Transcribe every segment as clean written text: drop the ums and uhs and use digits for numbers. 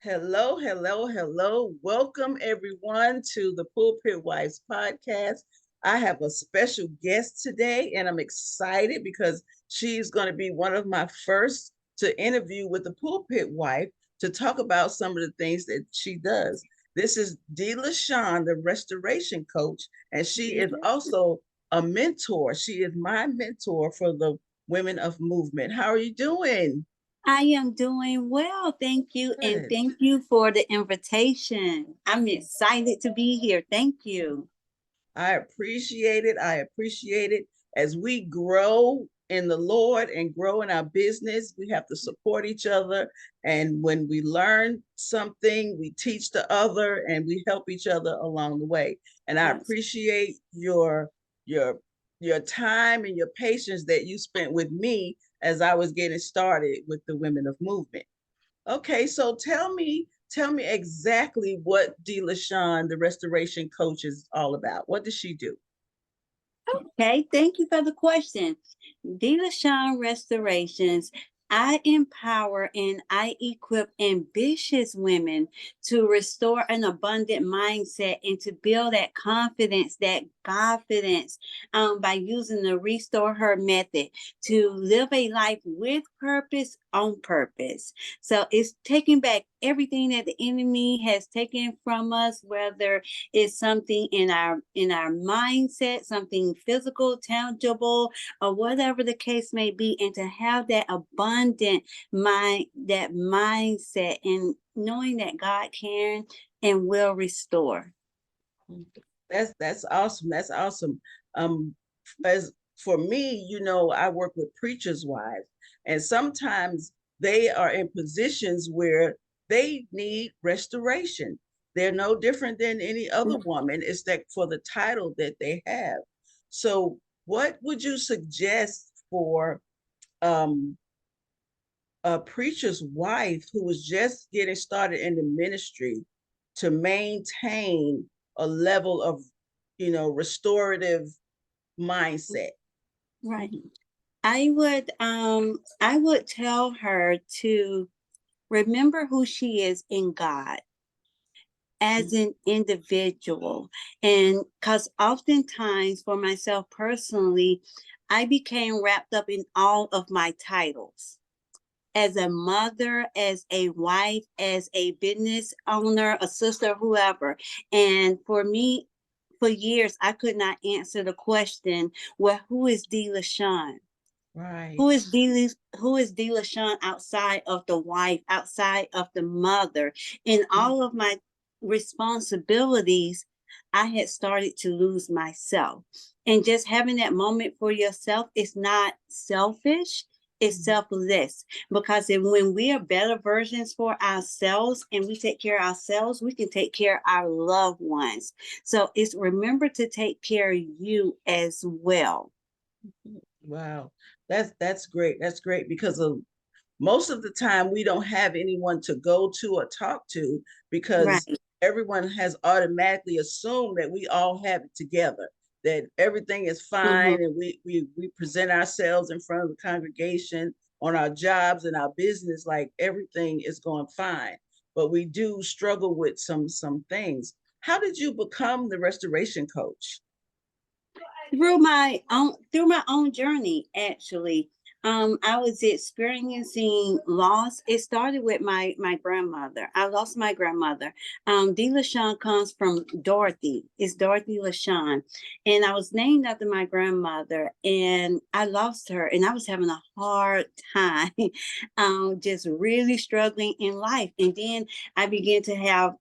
Hello, hello, hello. Welcome everyone to the Pulpit Wives podcast. I have a special guest today, and I'm excited because she's going to be one of my first to interview with the Pulpit Wife to talk about some of the things that she does. This is D. Lashun, the restoration coach, and she is also a mentor. She is my mentor for the Women of Movement. How are you doing? I am doing well, thank you, and Good. thank you for the invitation. I'm excited to be here. Thank you. I appreciate it. I appreciate it. As we grow in the Lord and grow in our business, we have to support each other. And when we learn something, we teach the other and we help each other along the way. And I Yes. appreciate your your time and your patience that you spent with me as I was getting started with the Women of Movement. Okay, so tell me exactly what D. LaShawn, the restoration coach, is all about. What does she do? Okay, thank you for the question. Delashawn Restorations, I empower and I equip ambitious women to restore an abundant mindset and to build that confidence by using the Restore Her method to live a life with purpose on purpose. So it's taking back everything that the enemy has taken from us, whether it's something in our mindset, something physical, tangible, or whatever the case may be, and to have that abundant mind, that mindset, and knowing that God can and will restore. That's awesome. That's awesome. Um, as for me, I work with preachers' wives, and sometimes they are in positions where they need restoration. They're no different than any other woman. It's that for the title that they have. So, what would you suggest for um, a preacher's wife who was just getting started in the ministry to maintain a level of, restorative mindset? Right. I would tell her to remember who she is in God as an individual. And because oftentimes, for myself personally, I became wrapped up in all of my titles as a mother, as a wife, as a business owner, a sister, whoever. And for me, for years, I could not answer the question, well, who is D. LaShawn? Right. Who is D. LaShawn outside of the wife, outside of the mother? In all of my responsibilities, I had started to lose myself. And just having that moment for yourself is not selfish, it's selfless. Because when we are better versions for ourselves and we take care of ourselves, we can take care of our loved ones. So it's remember to take care of you as well. Wow. That's great. That's great because most of the time we don't have anyone to go to or talk to because Right. everyone has automatically assumed that we all have it together, that everything is Mhm. fine, and we present ourselves in front of the congregation on our jobs and our business like everything is going fine. But we do struggle with some things. How did you become the restoration coach? Through my own journey, actually. I was experiencing loss. It started with my grandmother. I lost my grandmother. D. LaShawn comes from Dorothy. It's Dorothy LaShawn. And I was named after my grandmother, and I lost her, and I was having a hard time, just really struggling in life. And then I began to have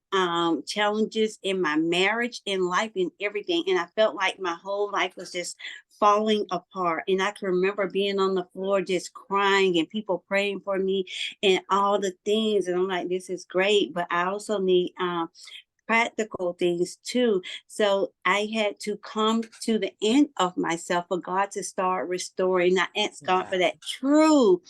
challenges in my marriage, in life, in everything. And I felt like my whole life was just falling apart. And I can remember being on the floor just crying and people praying for me and all the things. And I'm like, this is great, but I also need practical things too. So I had to come to the end of myself for God to start restoring. I asked God for Wow. that true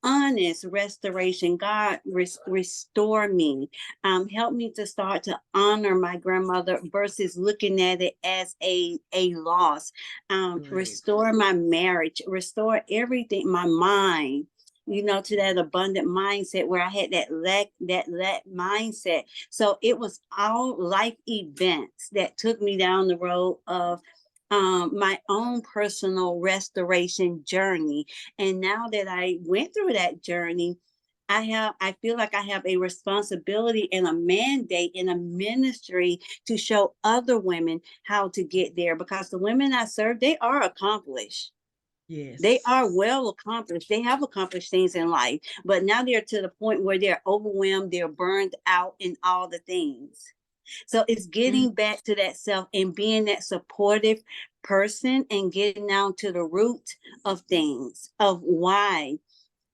honest restoration. God, restore me. Help me to start to honor my grandmother versus looking at it as a loss. Right. Restore my marriage, restore everything, my mind. to that abundant mindset where I had that lack mindset. So it was all life events that took me down the road of my own personal restoration journey. And now that I went through that journey, I feel like I have a responsibility and a mandate and a ministry to show other women how to get there, because the women I serve, they are accomplished. They Yes. are well accomplished. They have accomplished things in life, but now they're to the point where they're overwhelmed, they're burned out in all the things. So it's Mhm. getting back to that self and being that supportive person and getting down to the root of things, of why,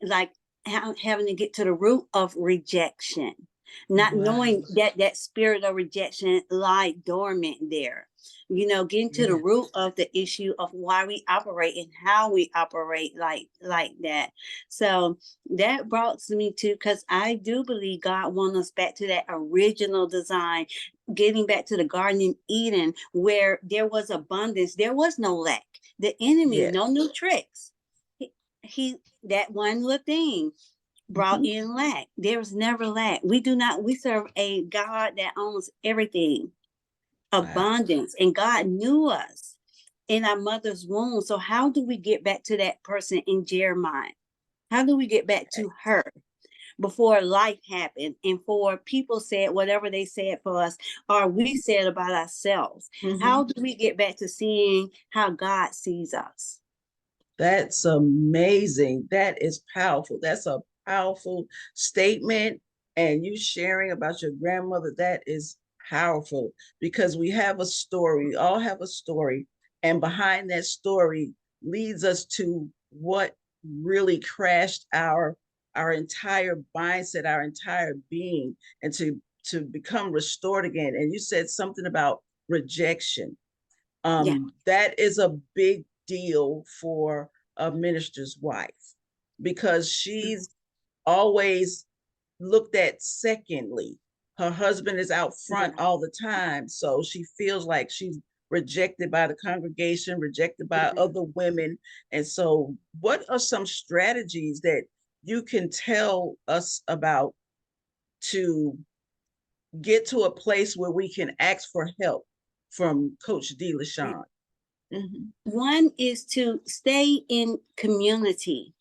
like having to get to the root of rejection, not knowing Wow. that that spirit of rejection lie dormant there. Getting to the Yeah. root of the issue of why we operate and how we operate like that. So that brought me to, because I do believe God wants us back to that original design, getting back to the Garden in Eden where there was abundance, there was no lack. The enemy, Yes. no new tricks. He that one little thing brought Mhm. in lack. There's never lack. We serve a God that owns everything, Wow. abundance, and God knew us in our mother's womb. So how do we get back to that person in Jeremiah? How do we get back Okay. to her before life happened and for people said whatever they said for us or we said about ourselves? How Mhm. do we get back to seeing how God sees us? That's amazing. That is powerful. That's a powerful statement. And you sharing about your grandmother, that is powerful because we have a story. We all have a story. And behind that story leads us to what really crashed our entire mindset, our entire being, and to become restored again. And you said something about rejection. Yeah. That is a big deal for a minister's wife because she's always looked at secondly. Her husband is out front Yeah. all the time, so she feels like she's rejected by the congregation, rejected by Mhm. other women. And so, what are some strategies that you can tell us about to get to a place where we can ask for help from Coach D. LaShawn? Mm-hmm. One is to stay in community.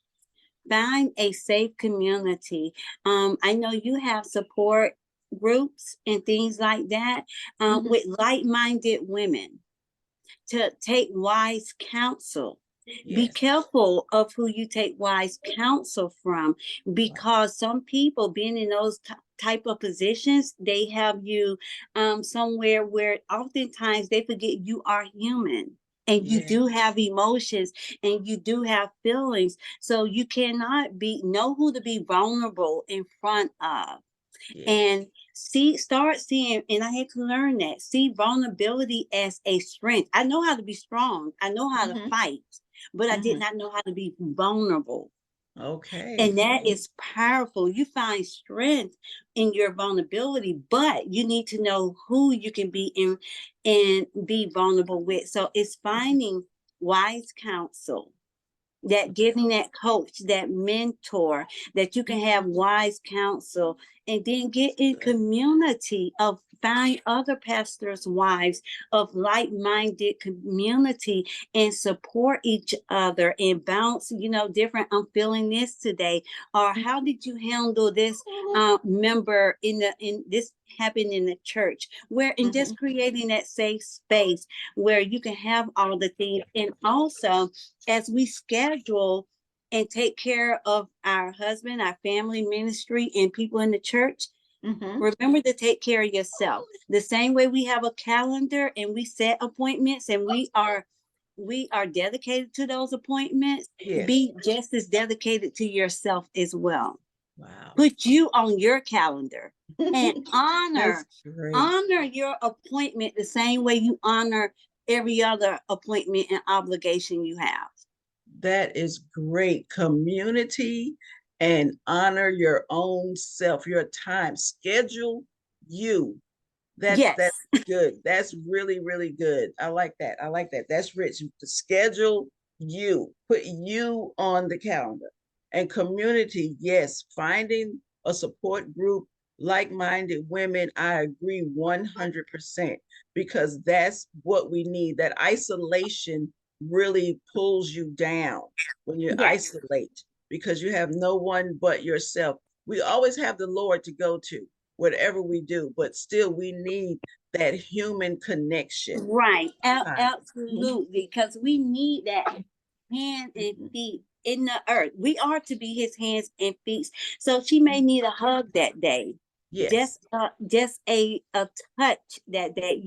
Find a safe community. I know you have support groups and things like that, Mm-hmm. with like-minded women to take wise counsel. Be Yes. careful of who you take wise counsel from, Wow. because some people being in those type of positions, they have you somewhere where oftentimes they forget you are human and you Yes. do have emotions and you do have feelings. So you cannot know who to be vulnerable in front of, Yes. and start seeing, and I had to learn that, see vulnerability as a strength. I know how to be strong, I know how to Mm-hmm. fight, but I did Mm-hmm. not know how to be vulnerable. Okay. And that is powerful. You find strength in your vulnerability, but you need to know who you can be in and be vulnerable with. So it's finding wise counsel, that giving that coach, that mentor, that you can have wise counsel, and then get in Good. community of find other pastors' wives of like-minded community and support each other and bounce, different. I'm feeling this today, or how did you handle this member in this happened in the church, where and Mm-hmm. just creating that safe space where you can have all the things. And also, as we schedule and take care of our husband, our family ministry, and people in the church, Mm-hmm. remember to take care of yourself. The same way we have a calendar and we set appointments and we are dedicated to those appointments, Yes. be just as dedicated to yourself as well. Wow. Put you on your calendar and That's honor great. honor your appointment the same way you honor every other appointment and obligation you have. That is great. Community and honor your own self, your time. Schedule you. That's Yes. good. That's really, really good. I like that. I like that. That's rich. To schedule you. Put you on the calendar. And community, yes, finding a support group, like-minded women, I agree 100%, because that's what we need. That isolation really pulls you down when you Yes. isolate, because you have no one but yourself. We always have the Lord to go to, whatever we do, but still we need that human connection. Right. Time. Mhm, Absolutely. Because we need that hand and mhm. feet in the earth. We are to be his hands and feet. So she may need a hug that day. Yes, Just a touch that day,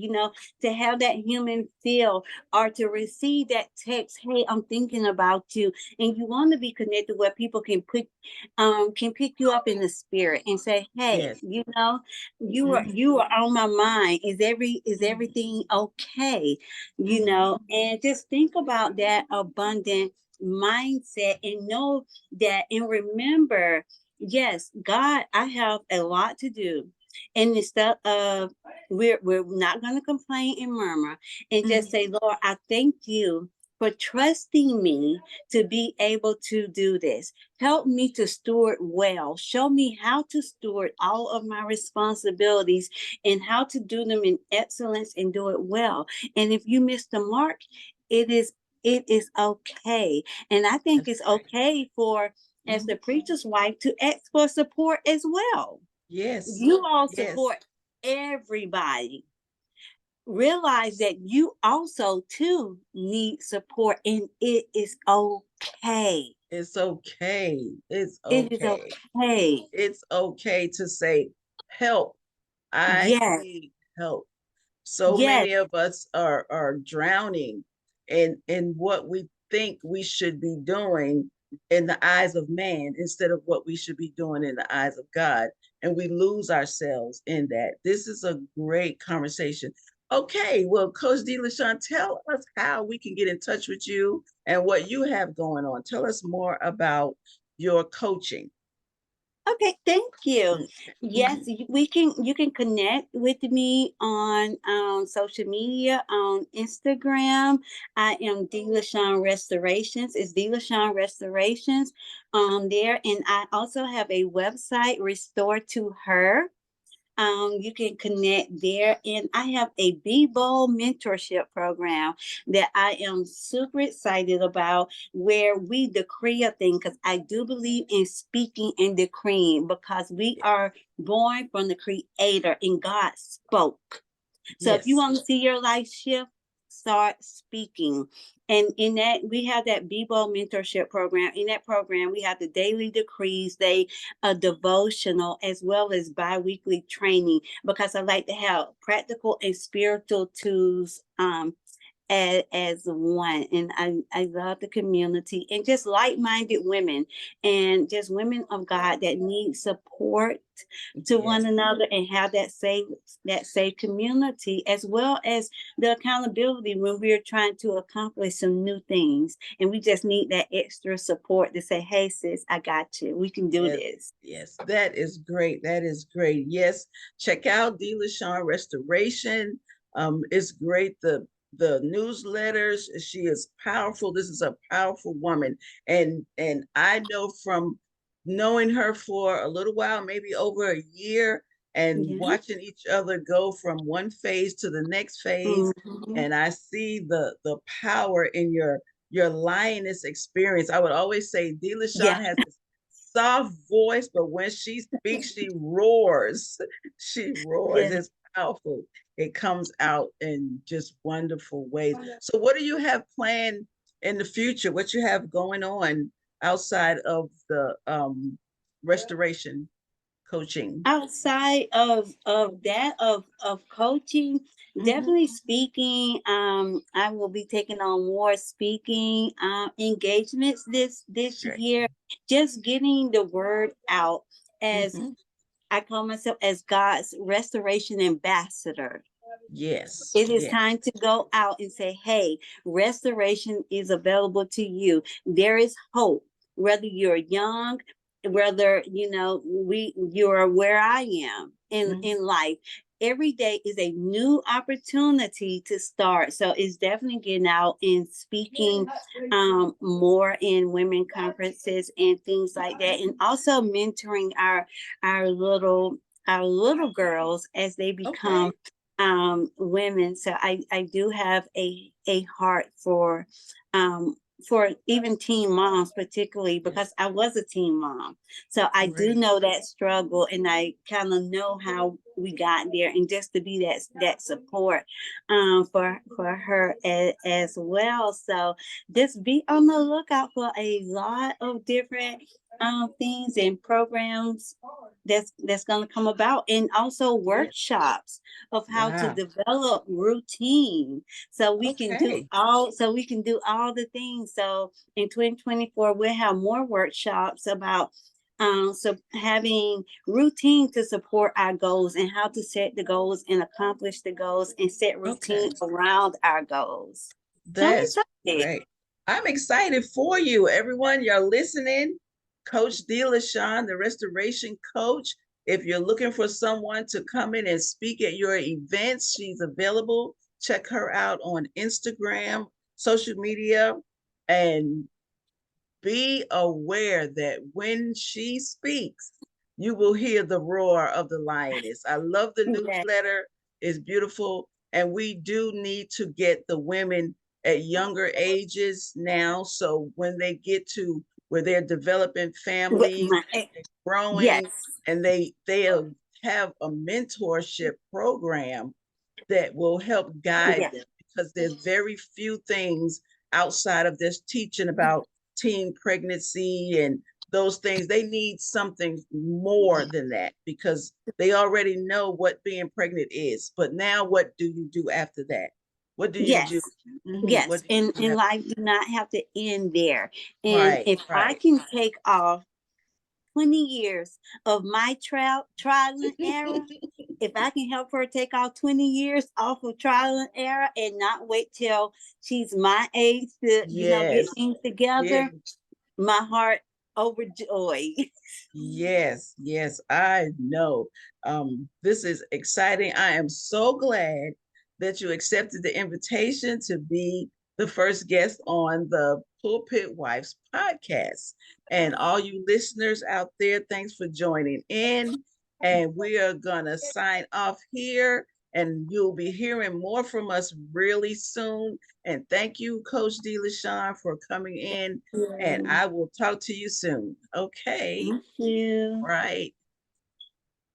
to have that human feel, or to receive that text, hey, I'm thinking about you. And you want to be connected where people can pick you up in the spirit and say, hey, yes. Mhm, you are on my mind. Is mhm, everything okay? mhm. And just think about that abundant mindset, and know that, and remember, yes, God, I have a lot to do. And instead of, we're not going to complain and murmur, and just Mhm. say, Lord, I thank you for trusting me to be able to do this. Help me to steward well. Show me how to steward all of my responsibilities, and how to do them in excellence and do it well. And if you miss the mark, it is it is okay. And I think That's it's right. okay for, as the Mhm. preacher's wife, to ask for support as well. Yes, You all yes, support everybody. Realize that you also too need support, and it is okay. it's okay. It's It is okay. okay. It's okay to say, help. I Yes, need help. So yes, many of us are drowning in what we think we should be doing in the eyes of man, instead of what we should be doing in the eyes of God, and we lose ourselves in that. This is a great conversation. Okay, well, Coach D. LaShawn, tell us how we can get in touch with you and what you have going on. Tell us more about your coaching. okay, thank you. Mm, Yes, mhm. you can connect with me on social media, on Instagram. I am D LaShawn Restorations. It's D LaShawn Restorations there. And I also have a website, Restore to Her. You can connect there. And I have a Be Bold mentorship program that I am super excited about, where we decree a thing, because I do believe in speaking and decreeing, because we Yes, are born from the creator and God spoke. So if you yes, want to see your life shift, start speaking. And in that, we have that Bebo mentorship program. In that program, we have the daily decrees, a devotional, as well as bi-weekly training, because I like to have practical and spiritual tools as one. And I love the community, and just like-minded women, and just women of God that need support to one yes. another, and have that safe community, as well as the accountability when we're trying to accomplish some new things, and we just need that extra support to say, hey sis, I got you, we can do Yes, this. yes, that is great. That is great. Yes, check out D. LaShawn Restoration. It's great. The newsletters. She is powerful. This is a powerful woman, and I know from knowing her for a little while, maybe over a year, and Yeah. watching each other go from one phase to the next phase, Mhm. and I see the power in your lioness experience. I would always say D. Yeah. LaShawn has this soft voice, but when she speaks, she roars. She roars. Yeah. It's powerful. It comes out in just wonderful ways. So, what do you have planned in the future? What you have going on outside of the restoration coaching? Outside of that, of coaching, Hmm. definitely speaking. I will be taking on more speaking engagements this Great. year, just getting the word out, as Hmm. I call myself, as God's restoration ambassador. Yes. It is Yes. time to go out and say, hey, restoration is available to you. There is hope. Whether you're young, whether you are where I am in Hmm. life, every day is a new opportunity to start. So it's definitely getting out and speaking more in women conferences and things like that, and also mentoring our little our little girls as they become Okay. women. So I do have a heart for even teen moms, particularly Yeah. because I was a teen mom. So I do Great. know that struggle, and I kind of know how we got there, and just to be that support for her as well. So just be on the lookout for a lot of different things and programs that's going to come about, and also Yeah. workshops of how to Wow. develop routine, Okay. so we can do all the things. So in 2024 we'll have more workshops about so having routine to support our goals, and how to set the goals and accomplish the goals, and set routine Okay. around our goals. So I'm That's excited. great. I'm excited for you, everyone. You're listening. Coach D. LaShawn, the restoration coach. If you're looking for someone to come in and speak at your events, she's available. Check her out on Instagram, social media, and be aware that when she speaks, you will hear the roar of the lioness. I love the Yeah. newsletter. It's beautiful. And we do need to get the women at younger ages now. So when they get to where they're developing families, they're Yes. growing, and they'll have a mentorship program that will help guide Yes. them, because there's very few things outside of this teaching about teen pregnancy and those things. They need something more than that, because they already know what being pregnant is. But now, what do you do after that? What do you Yes. do? What Yes. do you do And after? life do not have to end there. And Right, if I right. can take off 20 years of my trial and error, if I can help her take off 20 years off of trial and error, and not wait till she's my age to, get Yes. things Yeah. together, my heart overjoyed. Yes, yes, I know. This is exciting. I am so glad that you accepted the invitation to be the first guest on the Pulpit Wives podcast. And all you listeners out there, thanks for joining in. And we are going to sign off here, and you'll be hearing more from us really soon. And thank you, Coach D. LaShawn, for coming in, and Yeah. I will talk to you soon. Okay. Thank you. Right.